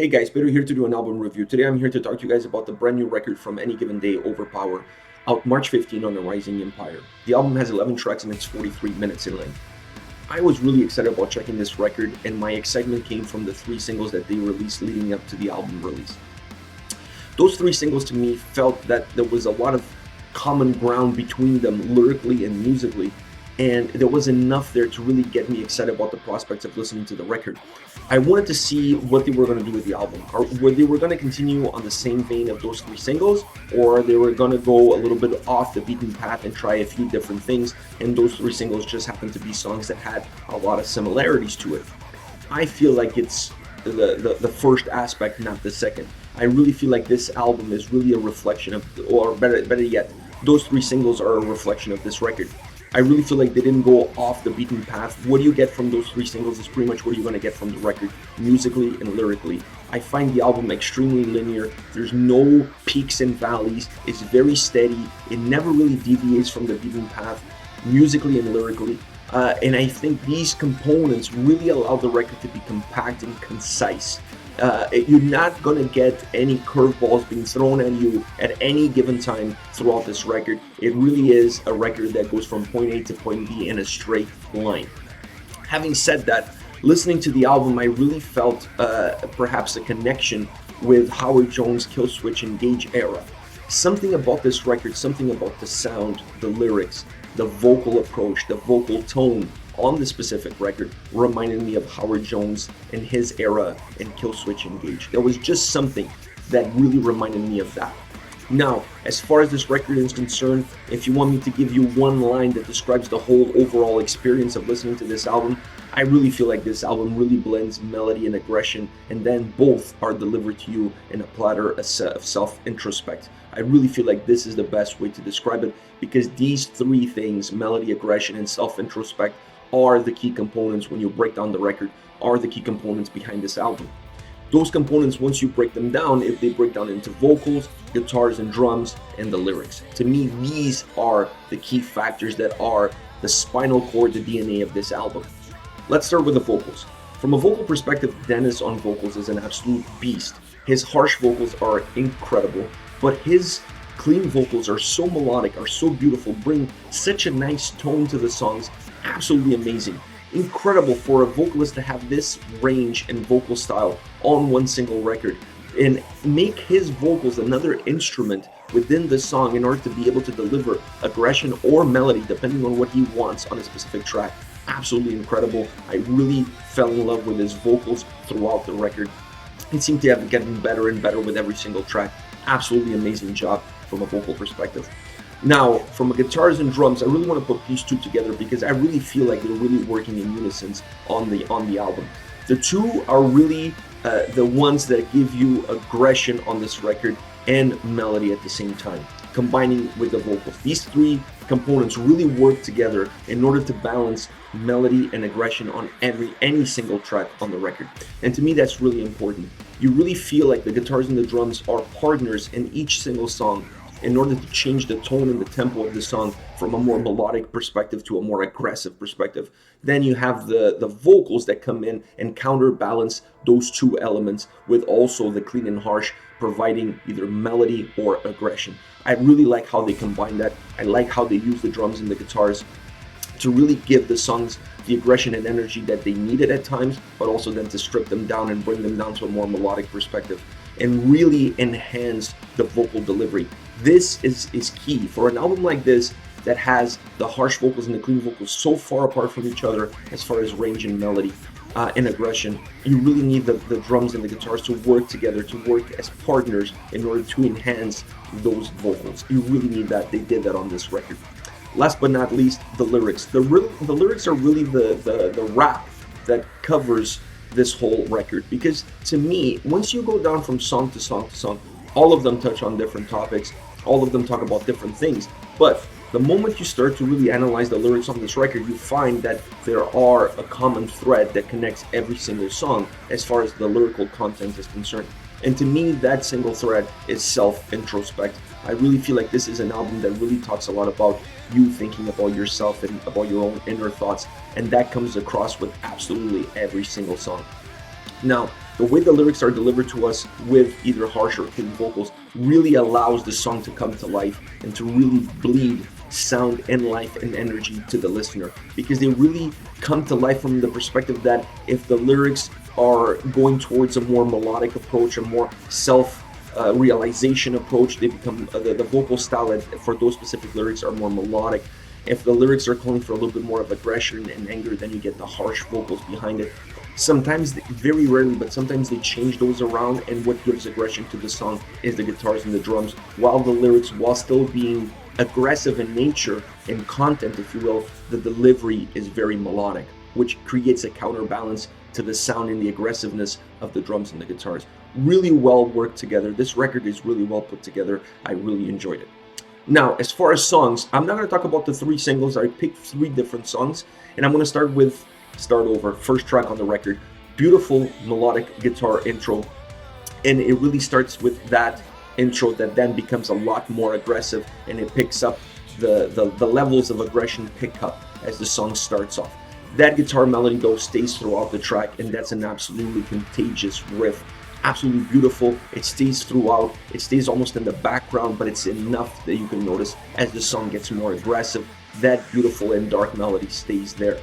Hey guys, Peter here to do an album review. Today I'm here to talk to you guys about the brand new record from Any Given Day, Overpower, out March 15 on the Rising Empire. The album has 11 tracks and it's 43 minutes in length. I was really excited about checking this record, and my excitement came from the three singles that they released leading up to the album release. Those three singles to me felt that there was a lot of common ground between them lyrically and musically, and there was enough there to really get me excited about the prospects of listening to the record. I wanted to see what they were going to do with the album, or whether they were going to continue on the same vein of those three singles, or they were going to go a little bit off the beaten path and try a few different things, and those three singles just happened to be songs that had a lot of similarities to it. I feel like it's the first aspect, not the second. I really feel like this album is really a reflection of, or better yet, those three singles are a reflection of this record. I really feel like they didn't go off the beaten path. What do you get from those three singles is pretty much what you're going to get from the record, musically and lyrically. I find the album extremely linear. There's no peaks and valleys. It's very steady. It never really deviates from the beaten path, musically and lyrically. And I think these components really allow the record to be compact and concise. You're not going to get any curveballs being thrown at you at any given time throughout this record. It really is a record that goes from point A to point B in a straight line. Having said that, listening to the album, I really felt perhaps a connection with Howard Jones' Killswitch Engage era. Something about this record, something about the sound, the lyrics, the vocal approach, the vocal tone on the specific record reminded me of Howard Jones and his era in Killswitch Engage. There was just something that really reminded me of that. Now, as far as this record is concerned, if you want me to give you one line that describes the whole overall experience of listening to this album, I really feel like this album really blends melody and aggression, and then both are delivered to you in a platter of self-introspect. I really feel like this is the best way to describe it, because these three things, melody, aggression, and self-introspect, are the key components when you break down the record, are the key components behind this album. Those components, once you break them down, if they break down into vocals, guitars and drums, and the lyrics. To me, these are the key factors that are the spinal cord, the DNA of this album. Let's start with the vocals. From a vocal perspective, Dennis on vocals is an absolute beast. His harsh vocals are incredible, but his clean vocals are so melodic, are so beautiful, bring such a nice tone to the songs. Absolutely amazing. Incredible for a vocalist to have this range and vocal style on one single record and make his vocals another instrument within the song in order to be able to deliver aggression or melody depending on what he wants on a specific track. Absolutely incredible. I really fell in love with his vocals throughout the record. It seemed to have gotten better and better with every single track. Absolutely amazing job from a vocal perspective. Now, from guitars and drums, I really want to put these two together because I really feel like they're really working in unison on the album. The two are really the ones that give you aggression on this record and melody at the same time, combining with the vocals. These three components really work together in order to balance melody and aggression on any single track on the record. And to me, that's really important. You really feel like the guitars and the drums are partners in each single song in order to change the tone and the tempo of the song from a more melodic perspective to a more aggressive perspective. Then you have the vocals that come in and counterbalance those two elements with also the clean and harsh providing either melody or aggression. I really like how they combine that. I like how they use the drums and the guitars to really give the songs the aggression and energy that they needed at times, but also then to strip them down and bring them down to a more melodic perspective and really enhance the vocal delivery. This is key for an album like this that has the harsh vocals and the clean vocals so far apart from each other as far as range and melody and aggression. You really need the drums and the guitars to work together, to work as partners in order to enhance those vocals. You really need that. They did that on this record. Last but not least, the lyrics. The lyrics are really the rap that covers this whole record, because to me, once you go down from song to song to song, all of them touch on different topics, all of them talk about different things, but the moment you start to really analyze the lyrics on this record, you find that there are a common thread that connects every single song as far as the lyrical content is concerned. And to me, that single thread is self-introspect. I really feel like this is an album that really talks a lot about you thinking about yourself and about your own inner thoughts, and that comes across with absolutely every single song. Now, The way the lyrics are delivered to us with either harsh or clean vocals really allows the song to come to life and to really bleed sound and life and energy to the listener, because they really come to life from the perspective that if the lyrics are going towards a more melodic approach, a more self-realization approach, they become the vocal style for those specific lyrics are more melodic. If the lyrics are calling for a little bit more of aggression and anger, then you get the harsh vocals behind it. Sometimes, very rarely, but sometimes they change those around, and what gives aggression to the song is the guitars and the drums, while the lyrics, while still being aggressive in nature and content, if you will, the delivery is very melodic, which creates a counterbalance to the sound and the aggressiveness of the drums and the guitars. Really well worked together. This record is really well put together. I really enjoyed it. Now, as far as songs, I'm not going to talk about the 3 singles. I picked 3 different songs, and I'm going to start with Start Over, first track on the record. Beautiful melodic guitar intro, and it really starts with that intro that then becomes a lot more aggressive, and it picks up the levels of aggression pick up as the song starts off. That guitar melody though stays throughout the track, and that's an absolutely contagious riff. Absolutely beautiful. It stays throughout. It stays almost in the background, but it's enough that you can notice as the song gets more aggressive. That beautiful and dark melody stays there.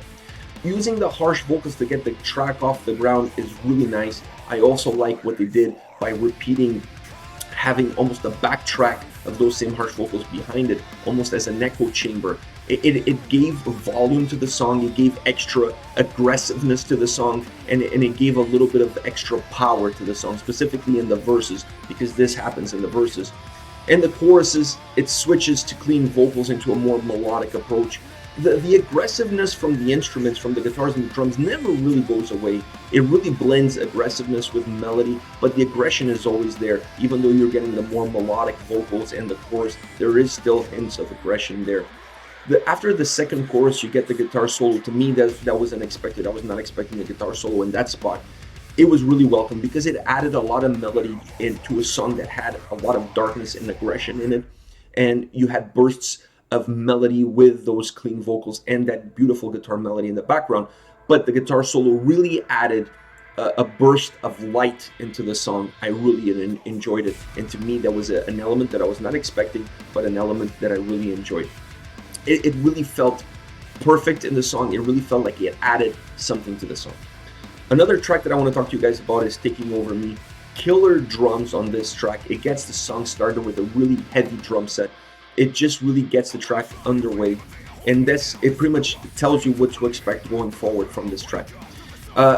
Using the harsh vocals to get the track off the ground is really nice. I also like what they did by repeating, having almost a backtrack of those same harsh vocals behind it, almost as an echo chamber. It gave volume to the song, it gave extra aggressiveness to the song, and it gave a little bit of extra power to the song, specifically in the verses, because this happens in the verses. In the choruses, it switches to clean vocals into a more melodic approach. The aggressiveness from the instruments, from the guitars and the drums, never really goes away. It really blends aggressiveness with melody, but the aggression is always there. Even though you're getting the more melodic vocals and the chorus, there is still hints of aggression there. After the second chorus, you get the guitar solo. To me, that was unexpected. I was not expecting a guitar solo in that spot. It was really welcome because it added a lot of melody into a song that had a lot of darkness and aggression in it, and you had bursts of melody with those clean vocals and that beautiful guitar melody in the background. But the guitar solo really added a burst of light into the song. I really enjoyed it, and to me that was an element that I was not expecting, but an element that I really enjoyed. It really felt perfect in the song. It really felt like it added something to the song. Another track that I want to talk to you guys about is Taking Over Me. Killer drums on this track. It gets the song started with a really heavy drum set. It just really gets the track underway, and it pretty much tells you what to expect going forward from this track.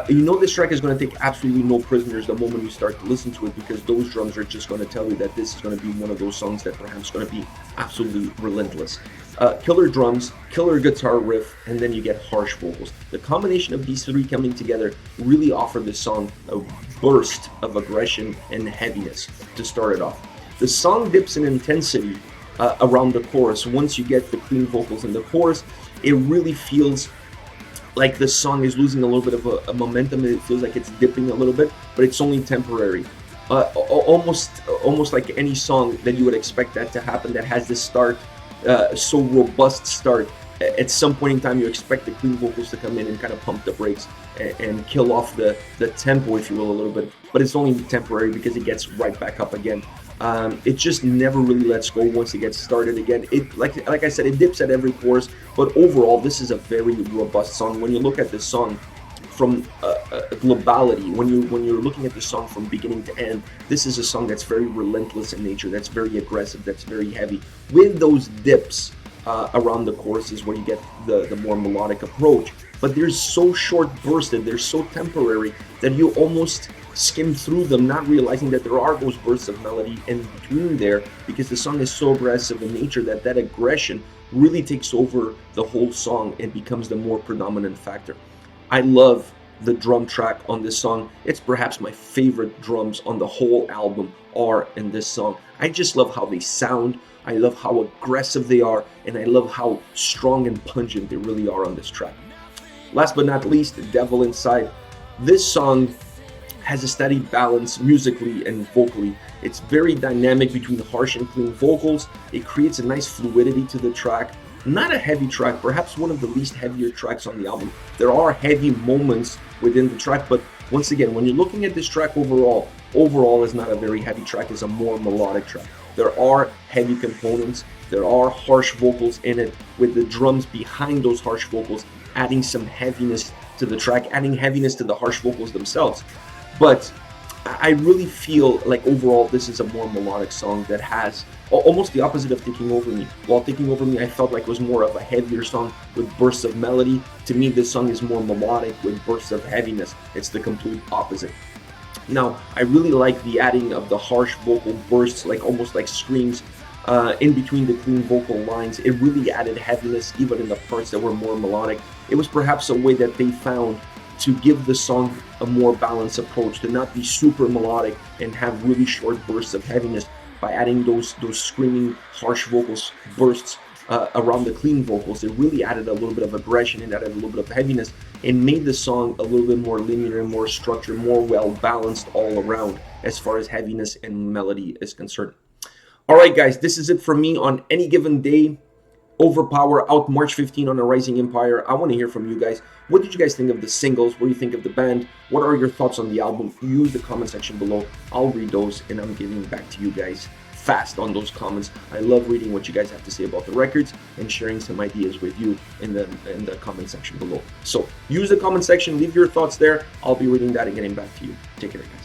You know this track is going to take absolutely no prisoners the moment you start to listen to it, because those drums are just going to tell you that this is going to be one of those songs that perhaps going to be absolutely relentless. Killer drums, killer guitar riff, and then you get harsh vocals. The combination of these 3 coming together really offer this song a burst of aggression and heaviness to start it off. The song dips in intensity around the chorus. Once you get the clean vocals in the chorus, it really feels like the song is losing a little bit of a momentum. It feels like it's dipping a little bit, but it's only temporary. Almost like any song that you would expect that to happen, that has this start, so robust start. At some point in time, you expect the clean vocals to come in and kind of pump the brakes and kill off the tempo, if you will, a little bit. But it's only temporary because it gets right back up again. It just never really lets go once it gets started again. It like I said, it dips at every chorus, but overall, this is a very robust song. When you look at this song from a globality, when you're looking at the song from beginning to end, this is a song that's very relentless in nature, that's very aggressive, that's very heavy, with those dips around the choruses where you get the more melodic approach. But they're so short bursted, they're so temporary that you almost skim through them, not realizing that there are those bursts of melody in between there, because the song is so aggressive in nature that aggression really takes over the whole song and becomes the more predominant factor. I love the drum track on this song. It's perhaps my favorite drums on the whole album are in this song. I just love how they sound. I love how aggressive they are, and I love how strong and pungent they really are on this track. Last but not least, The Devil Inside. This song has a steady balance musically and vocally. It's very dynamic between harsh and clean vocals. It creates a nice fluidity to the track. Not a heavy track, perhaps one of the least heavier tracks on the album. There are heavy moments within the track, but Once again, when you're looking at this track overall is not a very heavy track, it's a more melodic track. There are heavy components, there are harsh vocals in it, with the drums behind those harsh vocals adding some heaviness to the track, adding heaviness to the harsh vocals themselves. But I really feel like overall this is a more melodic song that has almost the opposite of Taking Over Me. While Taking Over Me I felt like was more of a heavier song with bursts of melody, to me this song is more melodic with bursts of heaviness. It's the complete opposite. Now, I really like the adding of the harsh vocal bursts, like almost like screams, in between the clean vocal lines. It really added heaviness even in the parts that were more melodic. It was perhaps a way that they found to give the song a more balanced approach, to not be super melodic and have really short bursts of heaviness by adding those screaming harsh vocals bursts around the clean vocals. It really added a little bit of aggression and added a little bit of heaviness and made the song a little bit more linear, more structured, more well balanced all around as far as heaviness and melody is concerned. All right, guys, this is it for me on Any Given Day. Overpower out March 15 on A Rising Empire. I want to hear from you guys. What did you guys think of the singles? What do you think of the band? What are your thoughts on the album? Use the comment section below. I'll read those and I'm getting back to you guys fast on those comments. I love reading what you guys have to say about the records and sharing some ideas with you in the comment section below. So use the comment section, leave your thoughts there. I'll be reading that and getting back to you. Take care, guys.